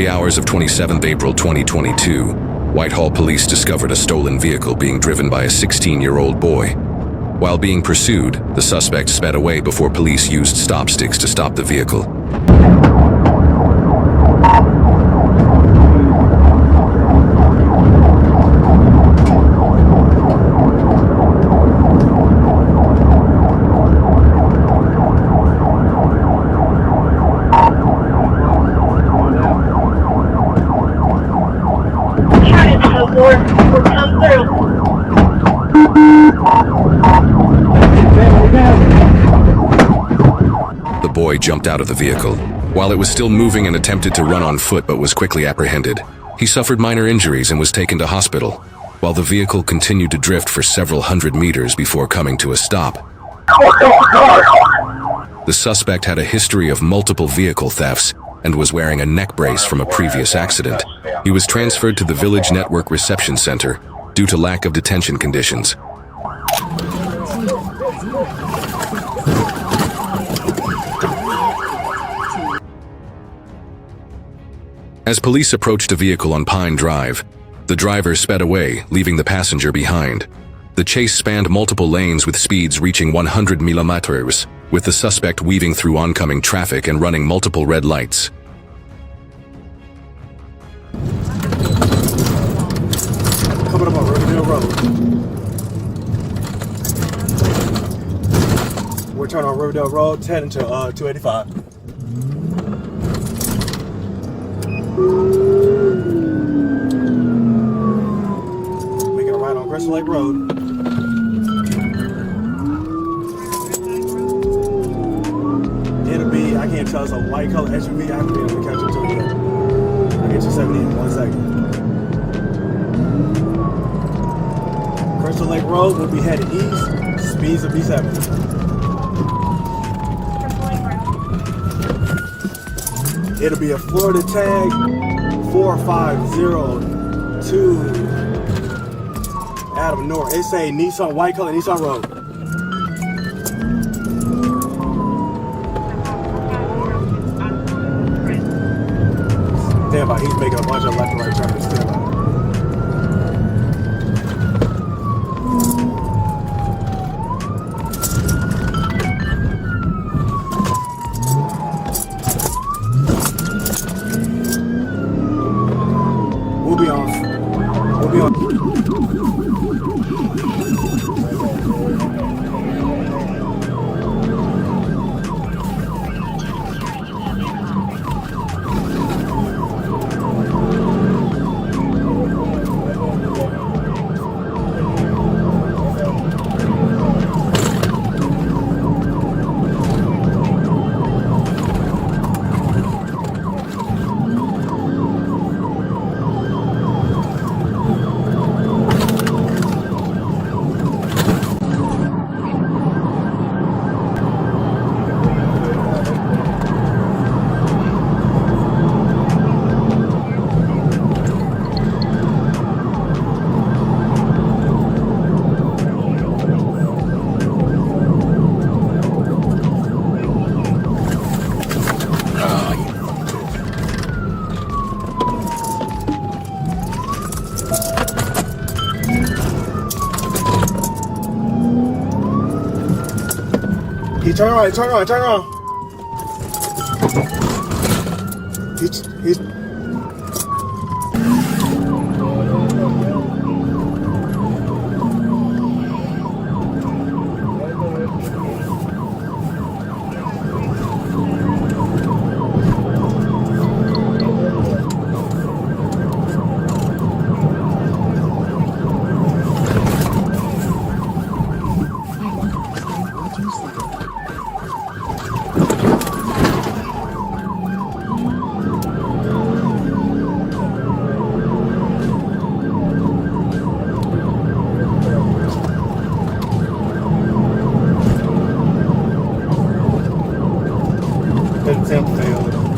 early hours of 27th April 2022, Whitehall police discovered a stolen vehicle being driven by a 16-year-old boy. While being pursued, the suspect sped away before police used stop sticks to stop the vehicle. The boy jumped out of the vehicle. While it was still moving and attempted to run on foot but was quickly apprehended. He suffered minor injuries and was taken to hospital, while the vehicle continued to drift for several hundred meters before coming to a stop. The suspect had a history of multiple vehicle thefts and was wearing a neck brace from a previous accident. He was transferred to the Village Network Reception Center due to lack of detention conditions. As police approached a vehicle on Pine Drive, the driver sped away, leaving the passenger behind. The chase spanned multiple lanes with speeds reaching 100 miles, with the suspect weaving through oncoming traffic and running multiple red lights. Coming up on Riverdale Road. We're turning on Riverdale Road, heading to 285. Making a right on Crystal Lake Road. It'll be, I can't tell, it's a white color SUV. I haven't been able to catch it to it yet. I'll get you 70 in 1 second. Crystal Lake Road will be headed east. Speeds will be 70. It'll be a Florida tag 4502 Adam North. It's a Nissan white color Nissan Road. Damn, he's making a bunch of left and right turns. Stand by. We'll be on. Turn around. He's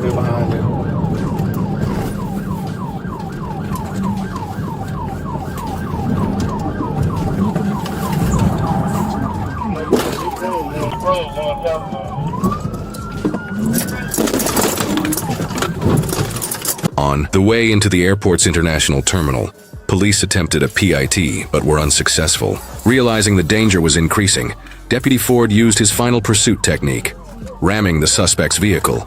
they're behind him. On the way into the airport's international terminal, police attempted a PIT but were unsuccessful. Realizing the danger was increasing, Deputy Ford used his final pursuit technique, ramming the suspect's vehicle,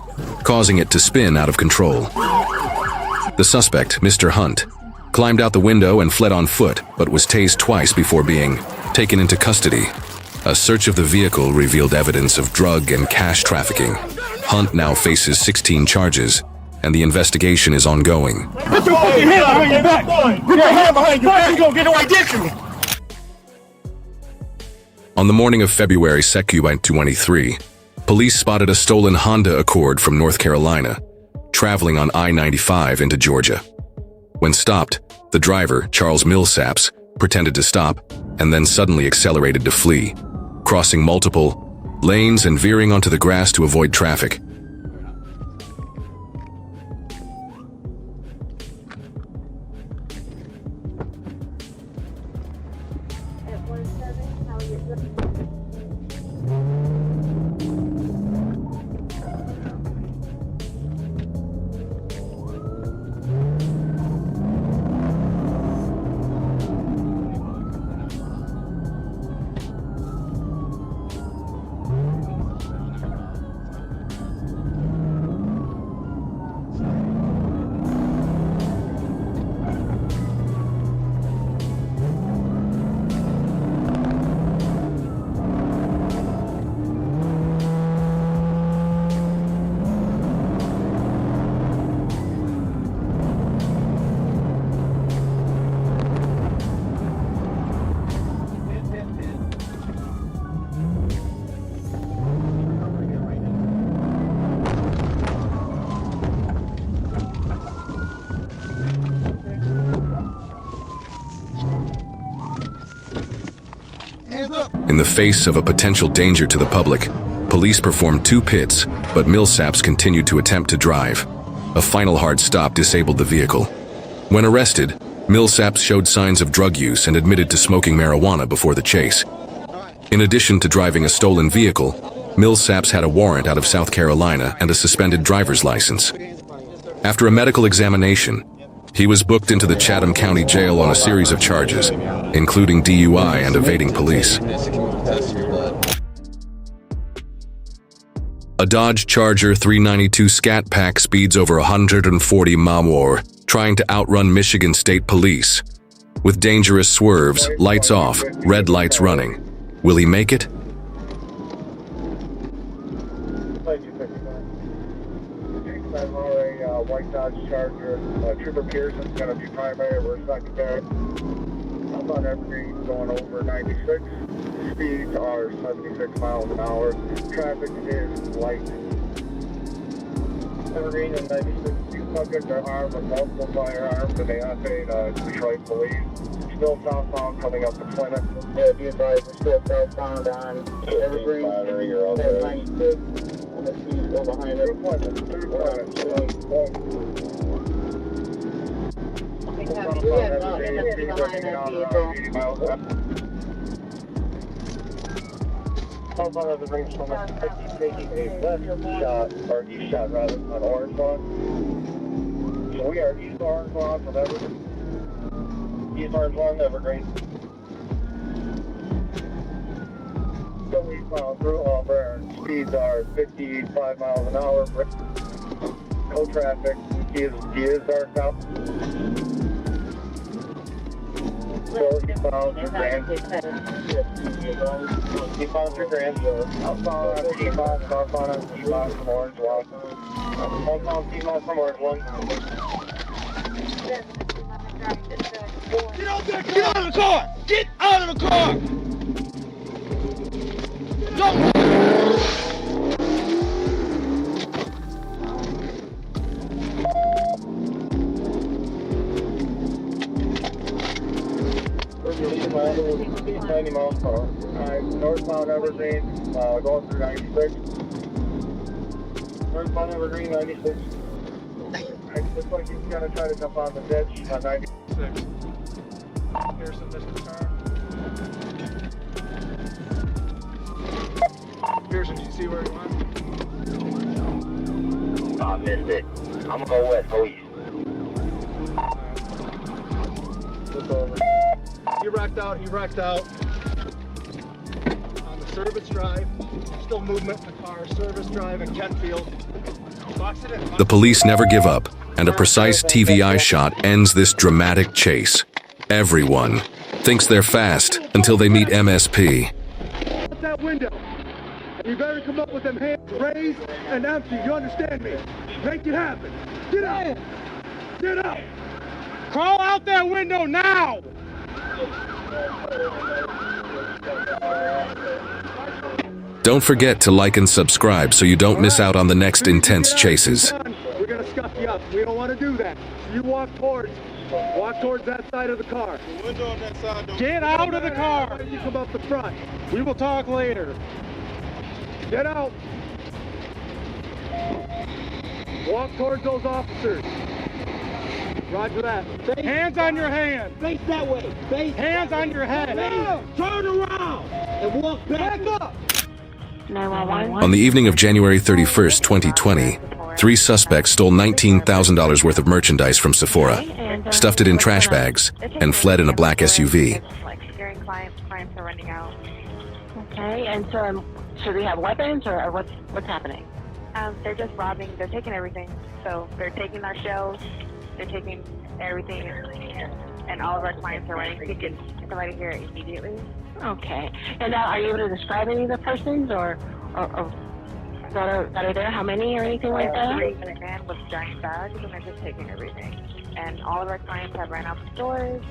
causing it to spin out of control. The suspect, Mr. Hunt, climbed out the window and fled on foot, but was tased twice before being taken into custody. A search of the vehicle revealed evidence of drug and cash trafficking. Hunt now faces 16 charges, and the investigation is ongoing. Put your fucking hand behind your back! Put your hand behind your back! You gonna get away, get you! On the morning of February 2nd, 2023, police spotted a stolen Honda Accord from North Carolina, traveling on I-95 into Georgia. When stopped, the driver, Charles Millsaps, pretended to stop and then suddenly accelerated to flee, crossing multiple lanes and veering onto the grass to avoid traffic. In the face of a potential danger to the public, police performed 2 pits, but Millsaps continued to attempt to drive. A final hard stop disabled the vehicle. When arrested, Millsaps showed signs of drug use and admitted to smoking marijuana before the chase. In addition to driving a stolen vehicle, Millsaps had a warrant out of South Carolina and a suspended driver's license. After a medical examination, he was booked into the Chatham County Jail on a series of charges, including DUI and evading police. A Dodge Charger 392 Scat Pack speeds over 140 mph, trying to outrun Michigan State Police. With dangerous swerves, lights off, red lights running. Will he make it? White Dodge Charger. Trooper Pearson's going to be primary. We're secondary. Up on Evergreen going over 96. Speeds are 76 miles an hour. Traffic is light. Evergreen and 96. Two subjects are armed with multiple firearms and they unpaid Detroit police. Still southbound coming up to Plymouth. Yeah, be advised, we're still southbound on Evergreen and 96. Go behind it. Southbound of the ring from taking a left shot, or east shot rather, on Orange Lawn. So we are east Orange Lawn from Evergreen. East Orange Lawn, Evergreen. So eastbound through Auburn. Speeds are 55 miles an hour. No traffic. He is dark out. So eastbound through Grand. Eastbound through Grand. Outbound on T-Box. Southbound on T-Box from Orange Lawn. Southbound T-Box from Orange Lawn. Get out there! Get out of the car! Get out of the car! Don't! Speed 90 miles per hour. Alright, northbound Evergreen, going through 96. Northbound Evergreen, 96. Alright, looks like he's gonna try to jump on the ditch on 96. Pearson missed the turn. Pearson, did you see where he went? I missed it. I'm gonna go west, go east. Look over. He wrecked out. On the service drive. Still movement in the car. Service drive in Kentfield. The police never give up, and a precise TVI shot ends this dramatic chase. Everyone thinks they're fast until they meet MSP. Out that window. You better come up with them hands raised and empty. You understand me? Make it happen. Get out. Get up. Crawl out that window now. Don't forget to like and subscribe so you don't miss out on the next intense chases. We're gonna scuff you up. We don't want to do that. You walk towards that side of the car. The window on that side. Get out of the car. You come up the front. We will talk later. Get out. Walk towards those officers. Roger that. Hands on your hand. Face that way. Face Hands on your head. Turn around and walk back up. 911. On the evening of January 31st, 2020, 3 suspects stole $19,000 worth of merchandise from Sephora, stuffed it in trash bags, and fled in a black SUV. Like scaring clients are running out. Okay, and so they have weapons or what's happening? They're just robbing. They're taking everything. So they're taking our shelves. They're taking everything, and all of our clients are running tickets. Somebody here immediately. Okay. And now, are you able to describe any of the persons or that are there? How many or anything like that? 3 in a van with giant bags, and they're just taking everything. And all of our clients have ran out the stores.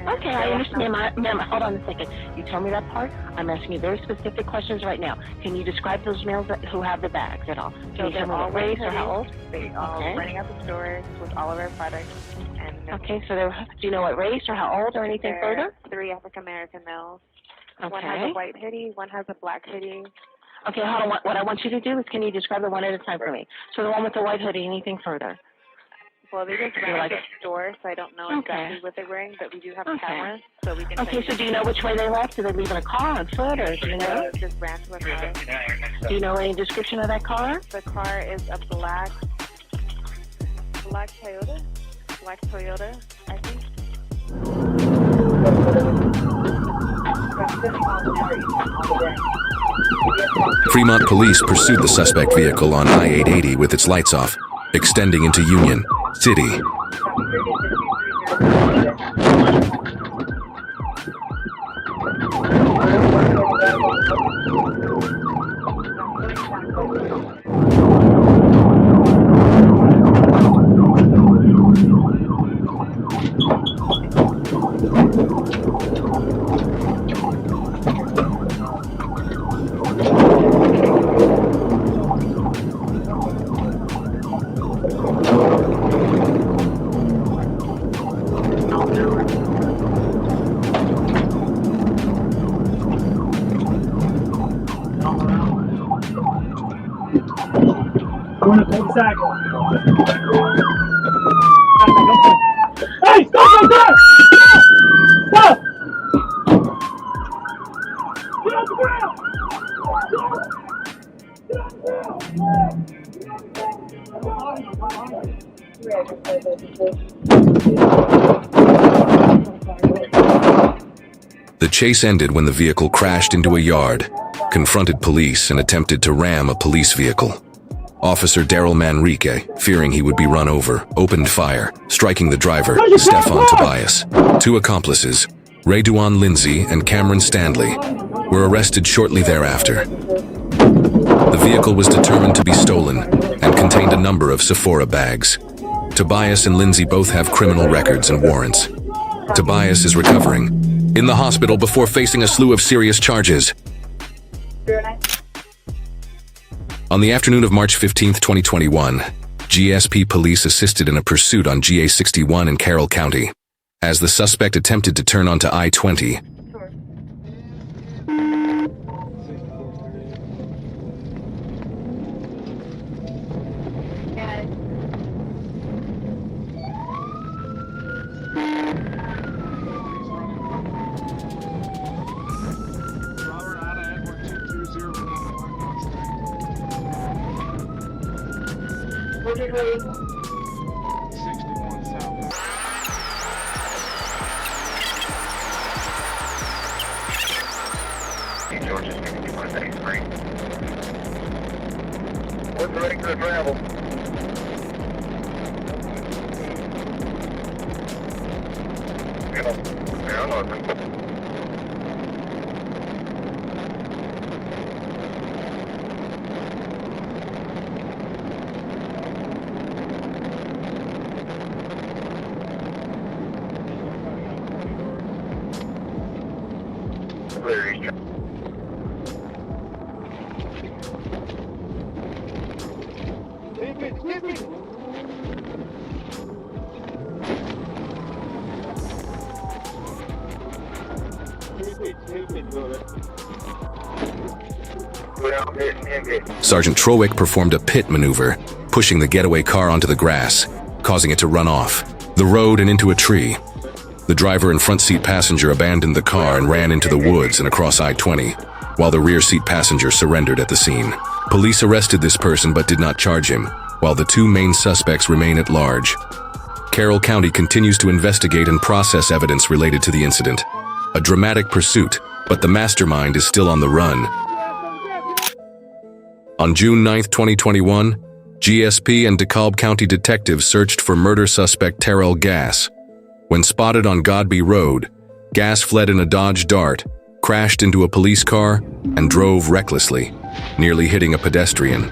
Okay, I understand. Ma'am, hold on a second. You told me that part. I'm asking you very specific questions right now. Can you describe those males who have the bags at all? Can you tell me what race or how old? They all running out the stores with all of our products. And okay, so do you know what race or how old or anything further? 3 African-American males. Okay. One has a white hoodie, one has a black hoodie. Okay, hold on. What I want you to do is, can you describe them one at a time for me? So the one with the white hoodie, anything further? Well, they just ran out the store, so I don't know exactly what they're wearing, but we do have cameras, so we can. Okay, so do you know which way they left? Did they leave in a car, on foot, or do you know? Just ran to a car. Do you know any description of that car? The car is a black Toyota. Black Toyota, I think. Fremont police pursued the suspect vehicle on I-880 with its lights off, extending into Union City. Going to pull sack. Hey, stop right there! Stop! Get off the ground! Get off the ground! The chase ended when the vehicle crashed into a yard, confronted police, and attempted to ram a police vehicle. Officer Daryl Manrique, fearing he would be run over, opened fire, striking the driver, Stefan Tobias. 2 accomplices, Ray Duan Lindsay and Cameron Stanley, were arrested shortly thereafter. The vehicle was determined to be stolen and contained a number of Sephora bags. Tobias and Lindsay both have criminal records and warrants. Tobias is recovering in the hospital before facing a slew of serious charges. On the afternoon of March 15, 2021, GSP police assisted in a pursuit on GA61 in Carroll County, as the suspect attempted to turn onto I-20. What's the length of travel? Yeah, I'm listening. Sergeant Trowick performed a pit maneuver, pushing the getaway car onto the grass, causing it to run off the road and into a tree. The driver and front seat passenger abandoned the car and ran into the woods and across I-20, while the rear seat passenger surrendered at the scene. Police arrested this person but did not charge him, while the two main suspects remain at large. Carroll County continues to investigate and process evidence related to the incident. A dramatic pursuit, but the mastermind is still on the run. On June 9, 2021, GSP and DeKalb County detectives searched for murder suspect Terrell Gass. When spotted on Godby Road, Gass fled in a Dodge Dart, crashed into a police car, and drove recklessly, nearly hitting a pedestrian.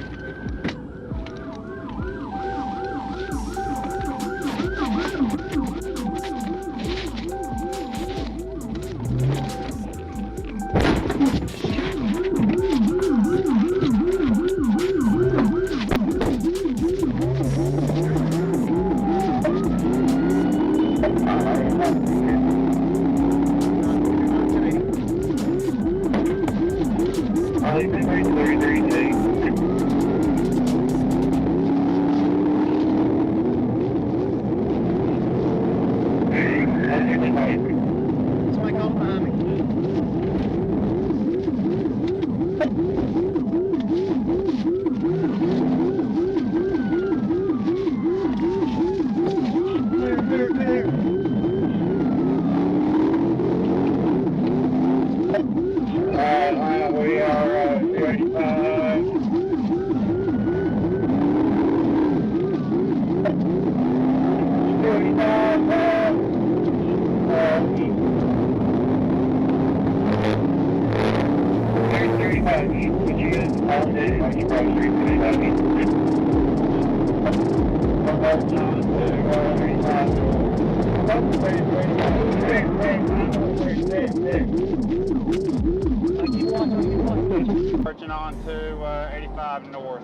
Marching on to 85 north.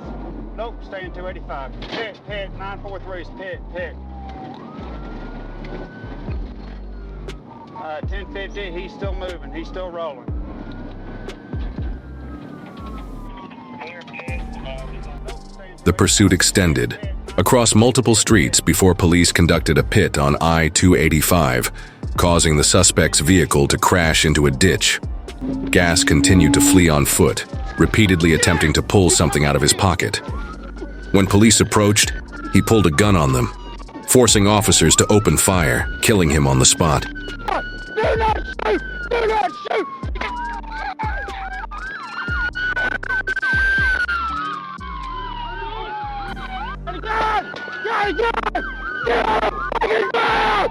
Nope, staying to 85. Pit, 943 is pit. 1050, he's still moving, he's still rolling. The pursuit extended across multiple streets before police conducted a pit on I-285, causing the suspect's vehicle to crash into a ditch. Gass continued to flee on foot, repeatedly attempting to pull something out of his pocket. When police approached, he pulled a gun on them, forcing officers to open fire, killing him on the spot. Do not shoot! Do not shoot! God! God! God! Get on the fucking ground!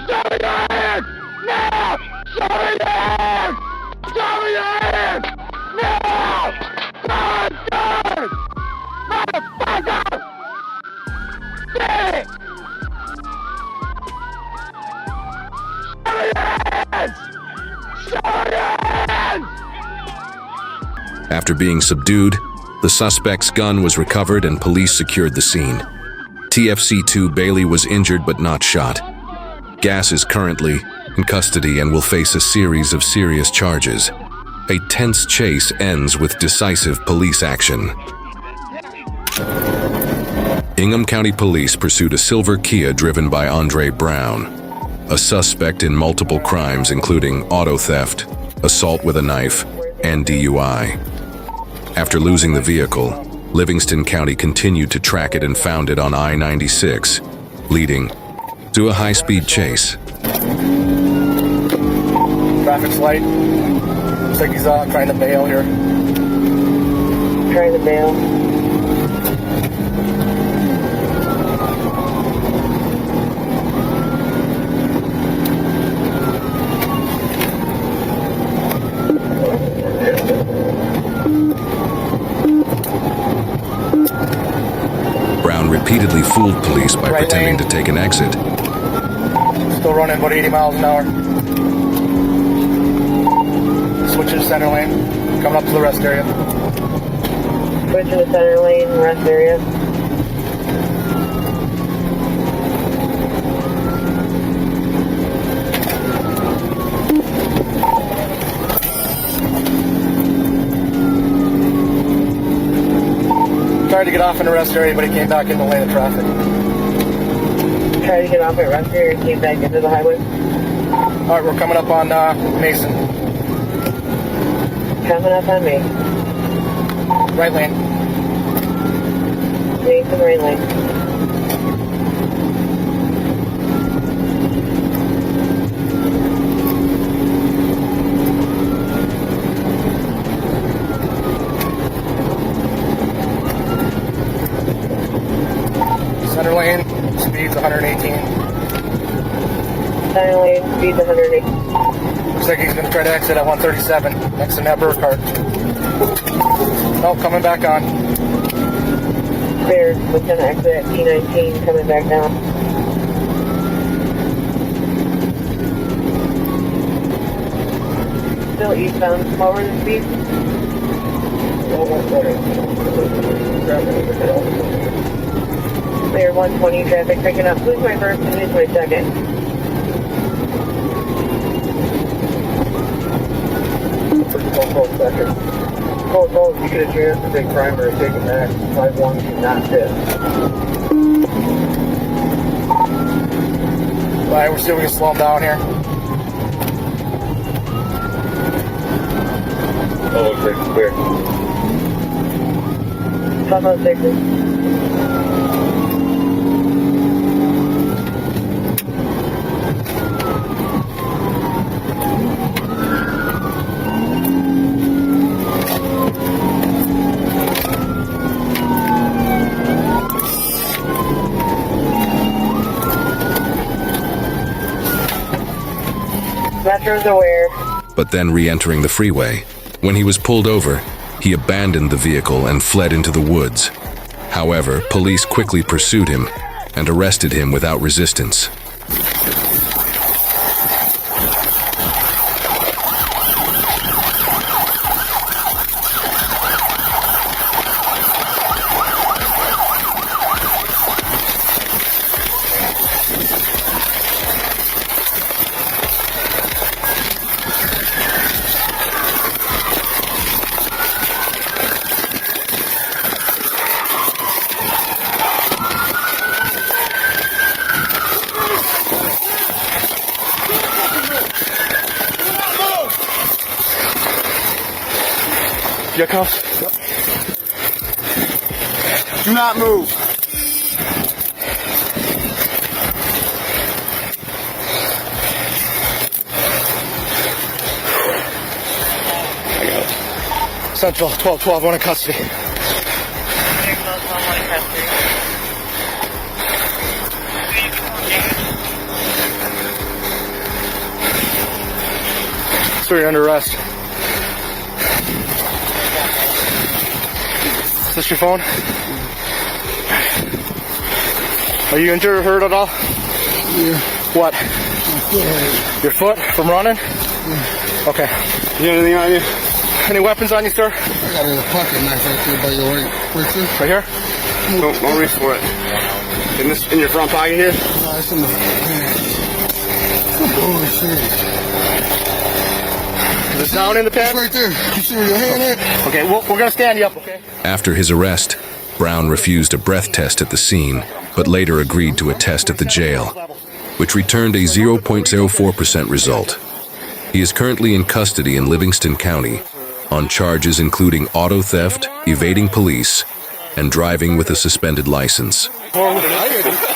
Show me your hand! Now! Show me your hand! Show me your hand! Now! God! Motherfucker! Get it! Show me your hands! Show me your hands! After being subdued, the suspect's gun was recovered and police secured the scene. TFC2 Bailey was injured but not shot. Gass is currently in custody and will face a series of serious charges. A tense chase ends with decisive police action. Ingham County Police pursued a silver Kia driven by Andre Brown, a suspect in multiple crimes including auto theft, assault with a knife, and DUI. After losing the vehicle, Livingston County continued to track it and found it on I-96, leading to a high-speed chase. Traffic light. Looks like he's trying to bail here. Trying to bail. repeatedly fooled police by pretending to take an exit. Still running about 80 miles an hour. Switching to center lane. Coming up to the rest area. Switching to center lane, rest area. Tried to get off in the rest area, but he came back in the lane of traffic. Tried to get off at rest area and came back into the highway. Alright, we're coming up on Mason. Coming up on me. Right lane. Mason, right lane. Center lane, speed's 118. Center lane, speed's 108. Looks like he's going to try to exit at 137, next to that Burkhardt. Oh, coming back on. There's Lieutenant exit at P19 coming back down. Still eastbound. What were the speeds? Clear 120 traffic picking up. Who's my first and who's my second? Second. Cole, you get a chance to take primary, take it back. 5-1 should not fit. Alright, we're still going to slow him down here. Oh, okay, clear. 506. Metro's aware. But then re-entering the freeway. When he was pulled over, he abandoned the vehicle and fled into the woods. However, police quickly pursued him and arrested him without resistance. Your cuffs? Yep. Do not move. I got it. Central 1212, one in custody. So you're under arrest. Is this your phone? Are you injured or hurt at all? Yeah. What? My foot hurt. Your foot from running? Yeah. Okay. You have anything on you? Any weapons on you, sir? I got a pocket knife right there by your right there. Right here? Don't reach for it. In your front pocket here? No, it's in the pants. Holy shit. Is it down in the It's pants? right there. You see where your hand at? Okay, we're gonna stand you up, okay? After his arrest, Brown refused a breath test at the scene, but later agreed to a test at the jail, which returned a 0.04% result. He is currently in custody in Livingston County on charges including auto theft, evading police, and driving with a suspended license. I